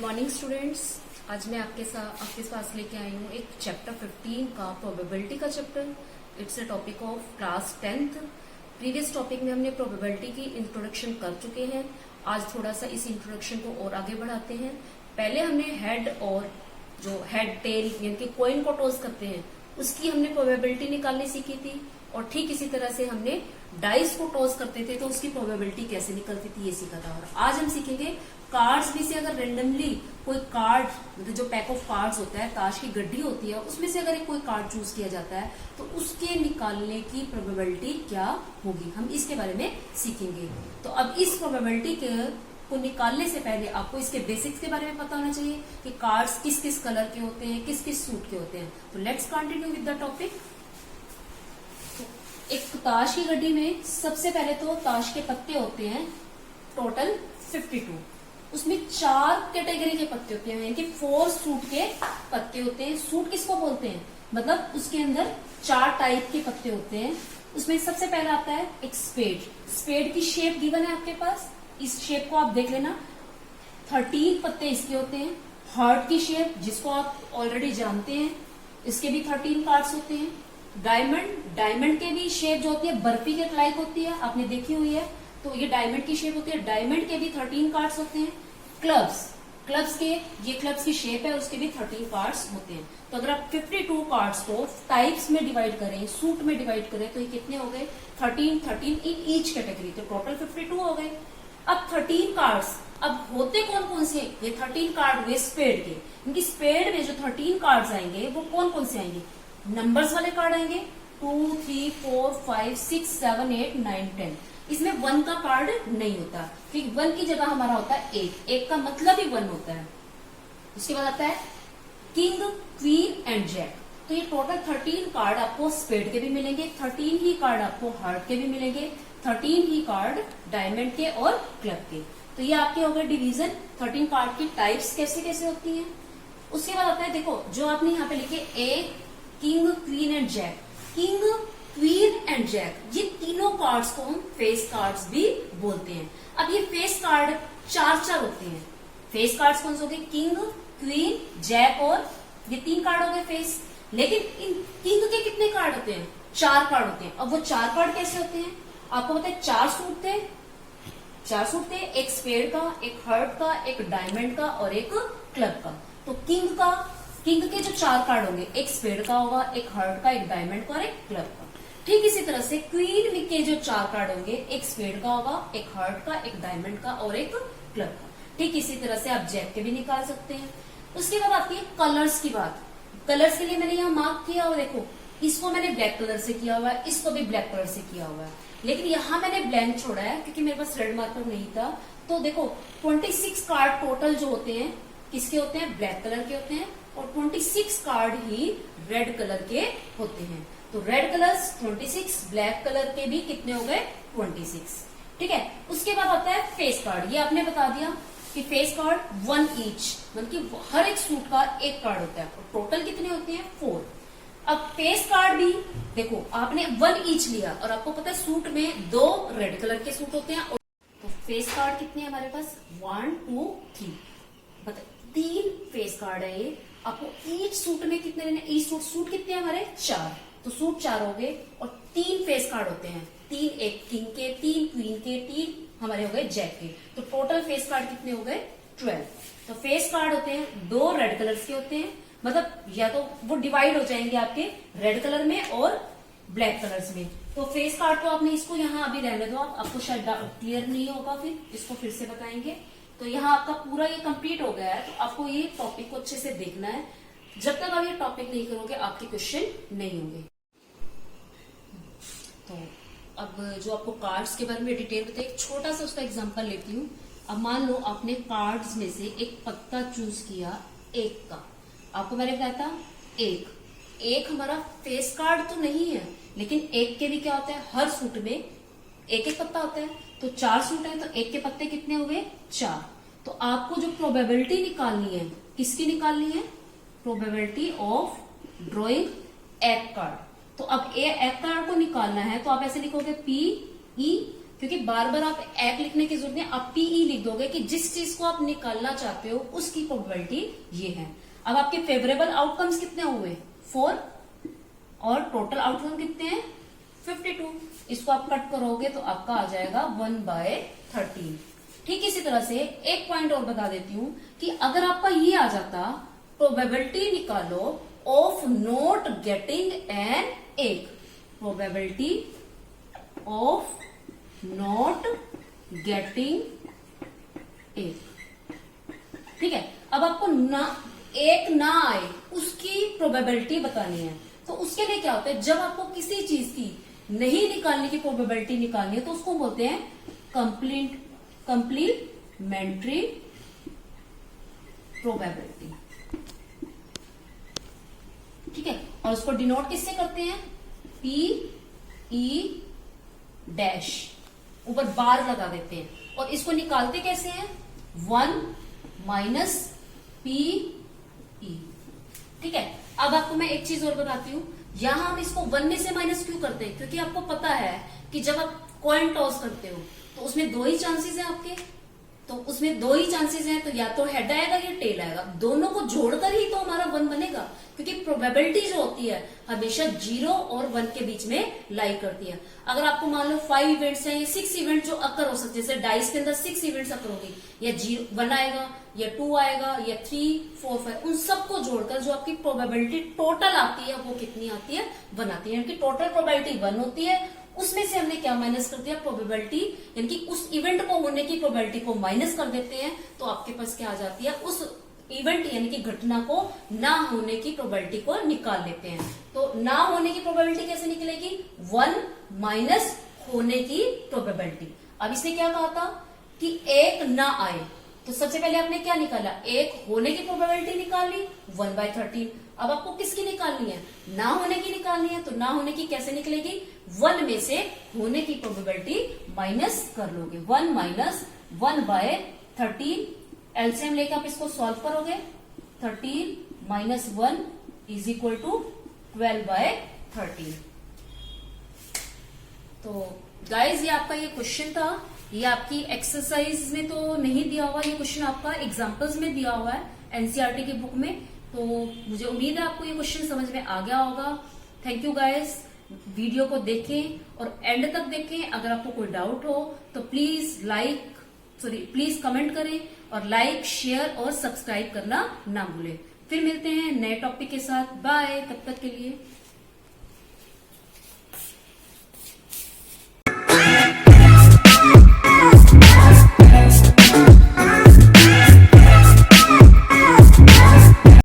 Morning students. आज मैं आपके पास लेके आई हूँ एक चैप्टर 15 का प्रोबेबिलिटी का chapter. It's a topic of class 10th। Previous topic में हमने प्रोबेबिलिटी की इंट्रोडक्शन कर चुके हैं। आज थोड़ा सा इस इंट्रोडक्शन को और आगे बढ़ाते हैं। पहले हमने हेड और जो हेड टेल यानी कि कॉइन को टॉस करते हैं उसकी हमने प्रोबेबिलिटी निकालनी सीखी थी, और ठीक इसी तरह से हमने डाइस को टॉस करते थे तो उसकी प्रोबेबिलिटी कैसे निकलती थी ये सीखा था। और आज हम सीखेंगे कार्ड्स में से अगर रेंडमली कोई कार्ड, मतलब जो पैक ऑफ कार्ड्स होता है, ताश की गड्डी होती है, उसमें से अगर एक कोई कार्ड चूज किया जाता है तो उसके निकालने की प्रोबेबिलिटी क्या होगी, हम इसके बारे में सीखेंगे। तो अब इस प्रोबेबिलिटी को निकालने से पहले आपको इसके बेसिक्स के बारे में पता होना चाहिए कि कार्ड्स किस किस कलर के होते हैं, किस किस सूट के होते हैं। तो let's continue with the topic. एक ताश की गड्डी में सबसे पहले तो ताश के पत्ते होते हैं टोटल 52। उसमें 4 कैटेगरी के पत्ते होते हैं, यानी कि 4 सूट के पत्ते होते हैं। सूट किसको बोलते हैं, मतलब उसके अंदर 4 टाइप के पत्ते होते हैं। उसमें सबसे पहला आता है एक स्पेड। स्पेड की शेप गिवन है आपके पास, इस शेप को आप देख लेना। 13 पत्ते इसके होते हैं। हार्ट की शेप जिसको आप ऑलरेडी जानते हैं, इसके भी 13 पार्ट्स होते हैं। डायमंड के भी शेप जो होती है बर्फी के लाइक होती है, आपने देखी हुई है, तो ये डायमंड की शेप होती है। डायमंड के भी 13 पार्ट्स होते हैं। क्लब्स के ये क्लब्स की शेप है, उसके भी 13 पार्ट्स होते हैं। तो अगर आप 52 पार्ट्स को टाइप्स में डिवाइड करें, सूट में डिवाइड करें, तो ये कितने हो गए 13 इन ईच कैटेगरी, तो टोटल 52 हो गए। अब 13 कार्ड्स, अब होते कौन कौन से, ये 13 कार्ड हुए स्पेड के। इनकी स्पेड में जो 13 कार्ड्स आएंगे वो कौन कौन से आएंगे, नंबर्स वाले कार्ड आएंगे 2, 3, 4, 5, 6, 7, 8, 9, 10। इसमें 1 का कार्ड नहीं होता, क्योंकि 1 की जगह हमारा होता है 1 का मतलब ही 1 होता है। उसके बाद आता है किंग, क्वीन एंड जैक। तो ये टोटल 13 कार्ड आपको स्पेड के भी मिलेंगे, 13 ही कार्ड आपको हार्ट के भी मिलेंगे, 13 ही कार्ड डायमंड के और क्लब के। तो ये आपके हो गए डिवीजन 13 कार्ड की टाइप्स कैसे कैसे होती है। उसके बाद आता है, देखो जो आपने यहाँ पे लिखे A, king, queen and jack. King, queen and jack, ये तीनों कार्ड्स को हम फेस कार्ड्स भी बोलते हैं। अब ये फेस कार्ड 4 होते हैं। फेस कार्ड्स कौन से होते हैं, किंग, क्वीन, जैक और ये 3 कार्ड हो गए फेस। लेकिन इन किंग के कितने कार्ड होते हैं, 4 कार्ड होते हैं। अब वो 4 कार्ड कैसे होते हैं, आपको पता है 4 सूट थे, एक स्पेड का, एक हार्ट का, एक डायमंड का और एक क्लब का। तो किंग के जो 4 कार्ड होंगे, एक स्पेड का होगा, एक हार्ट का, एक डायमंड का और एक क्लब का। ठीक इसी तरह से क्वीन के जो 4 कार्ड होंगे, एक स्पेड का होगा, एक हार्ट का, एक डायमंड का और एक क्लब का। ठीक इसी तरह से आप जैक के भी निकाल सकते हैं। उसके बाद आती है कलर्स की बात। कलर्स के लिए मैंने यहाँ मार्क किया हुआ, देखो इसको मैंने ब्लैक कलर से किया हुआ है, इसको भी ब्लैक कलर से किया हुआ है, लेकिन यहाँ मैंने ब्लैंक छोड़ा है क्योंकि मेरे पास रेड मार्कर नहीं था। तो देखो 26 कार्ड टोटल जो होते हैं किसके होते हैं, ब्लैक कलर के होते हैं, और 26 कार्ड ही रेड कलर के होते हैं। तो रेड कलर्स 26, ब्लैक कलर के भी कितने हो गए 26। ठीक है। उसके बाद आता है फेस कार्ड। ये आपने बता दिया कि फेस कार्ड 1 ईच, मतलब कि हर एक सूट का एक कार्ड होता है, और टोटल कितने होते हैं 4। अब फेस कार्ड भी देखो आपने 1 ईच लिया, और आपको पता है सूट में 2 रेड कलर के सूट होते हैं। तो फेस कार्ड कितने हमारे पास 1, 2, 3, मतलब 3 फेस कार्ड है ये। आपको ईच सूट में कितने लेने, ईच सूट कितने हमारे 4, तो सूट 4 हो गए, और 3 फेस कार्ड होते हैं, 3 एक किंग के, 3 क्वीन के, 3 हमारे हो गए जैक के। तो टोटल फेस कार्ड कितने हो गए 12। तो फेस कार्ड होते हैं 2 रेड कलर्स के होते हैं, मतलब या तो वो डिवाइड हो जाएंगे आपके रेड कलर में और ब्लैक कलर्स में। तो फेस कार्ड तो आपने इसको यहाँ अभी रहने दो, आपको शायद क्लियर नहीं होगा, फिर इसको फिर से बताएंगे। तो यहाँ आपका पूरा ये कंप्लीट हो गया है, तो आपको ये टॉपिक को अच्छे से देखना है। जब तक आप ये टॉपिक नहीं करोगे आपके क्वेश्चन नहीं होंगे। तो अब जो आपको कार्ड्स के बारे में डिटेल बताए, एक छोटा सा उसका एग्जांपल लेती हूँ। अब मान लो आपने कार्ड्स में से एक पत्ता चूज किया 1 का, आपको मैंने बताया था एक हमारा फेस कार्ड तो नहीं है, लेकिन 1 के भी क्या होता है, हर सूट में एक पत्ता होता है। तो 4 सूट है, तो 1 के पत्ते कितने हुए 4। तो आपको जो प्रोबेबिलिटी निकालनी है, किसकी निकालनी है, प्रोबेबिलिटी ऑफ ड्रॉइंग एक कार्ड। तो अब एक कार्ड को निकालना है तो आप ऐसे लिखोगे PE क्योंकि बार बार आप एक लिखने की जरूरत नहीं, आप पीई लिख दोगे कि जिस चीज को आप निकालना चाहते हो उसकी प्रोबेबिलिटी ये है। अब आपके फेवरेबल आउटकम्स कितने हुए 4 और टोटल आउटकम कितने हैं 52। इसको आप कट करोगे तो आपका आ जाएगा 1/13। ठीक इसी तरह से एक पॉइंट और बता देती हूं कि अगर आपका ये आ जाता प्रोबेबिलिटी निकालो of not getting an egg, probability of not getting egg. ठीक है, अब आपको ना एक ना आए उसकी प्रोबेबिलिटी बतानी है। तो उसके लिए क्या होता है, जब आपको किसी चीज की नहीं निकालने की प्रोबेबिलिटी निकालनी है तो उसको बोलते हैं कंप्लीमेंट्री प्रोबेबिलिटी। ठीक है, और उसको डिनोट किससे करते हैं PE डैश, ऊपर बार लगा देते हैं। और इसको निकालते कैसे हैं 1 माइनस PE। ठीक है, अब आपको मैं एक चीज और बताती हूं, यहां हम इसको 1 में से माइनस क्यों करते हैं, क्योंकि आपको पता है कि जब आप कॉइन टॉस करते हो तो उसमें 2 ही चांसेस हैं आपके, तो उसमें 2 ही चांसेस हैं, तो या तो हेड आएगा या टेल आएगा, दोनों को जोड़कर ही तो हमारा 1 बनेगा। क्योंकि प्रोबेबिलिटी जो होती है हमेशा 0 और 1 के बीच में लाई करती है। अगर आपको मान लो 5 इवेंट्स हैं या 6 इवेंट जो अकर हो सकते हैं, जैसे डाइस के अंदर 6 इवेंट्स अकर होगी, या 1 आएगा या 2 आएगा या 3, 4, 5, उन सबको जोड़कर जो आपकी प्रोबेबिलिटी टोटल आती है वो कितनी आती है 1 आती है। यानी कि टोटल प्रोबेबिलिटी 1 होती है, उसमें से हमने क्या माइनस कर दिया प्रोबेबिलिटी, यानी कि उस इवेंट को होने की प्रोबेबिलिटी को माइनस कर देते हैं, तो आपके पास क्या आ जाती है उस इवेंट यानी कि घटना को ना होने की प्रोबेबिलिटी को निकाल लेते हैं। तो ना होने की प्रोबेबिलिटी कैसे निकलेगी 1 माइनस होने की प्रोबेबिलिटी। अब इसने क्या कहा था कि एक ना आए, तो सबसे पहले आपने क्या निकाला एक होने की प्रोबेबिलिटी निकाली 1/13। अब आपको किसकी निकालनी है ना होने की निकालनी है, तो ना होने की कैसे निकलेगी 1 में से होने की प्रोबेबिलिटी माइनस कर लोगे 1 माइनस 1/13। एलसीएम लेकर आप इसको सॉल्व करोगे 13 माइनस 1 इज इक्वल टू 12/13। तो गाइज ये आपका ये क्वेश्चन था, ये आपकी एक्सरसाइज में तो नहीं दिया हुआ, ये क्वेश्चन आपका एग्जाम्पल्स में दिया हुआ है एनसीईआरटी की बुक में। तो मुझे उम्मीद है आपको ये क्वेश्चन समझ में आ गया होगा। थैंक यू गाइज, वीडियो को देखें और एंड तक देखें। अगर आपको कोई डाउट हो तो प्लीज कमेंट करें और लाइक शेयर और सब्सक्राइब करना ना भूलें। फिर मिलते हैं नए टॉपिक के साथ, बाय, तब तक के लिए।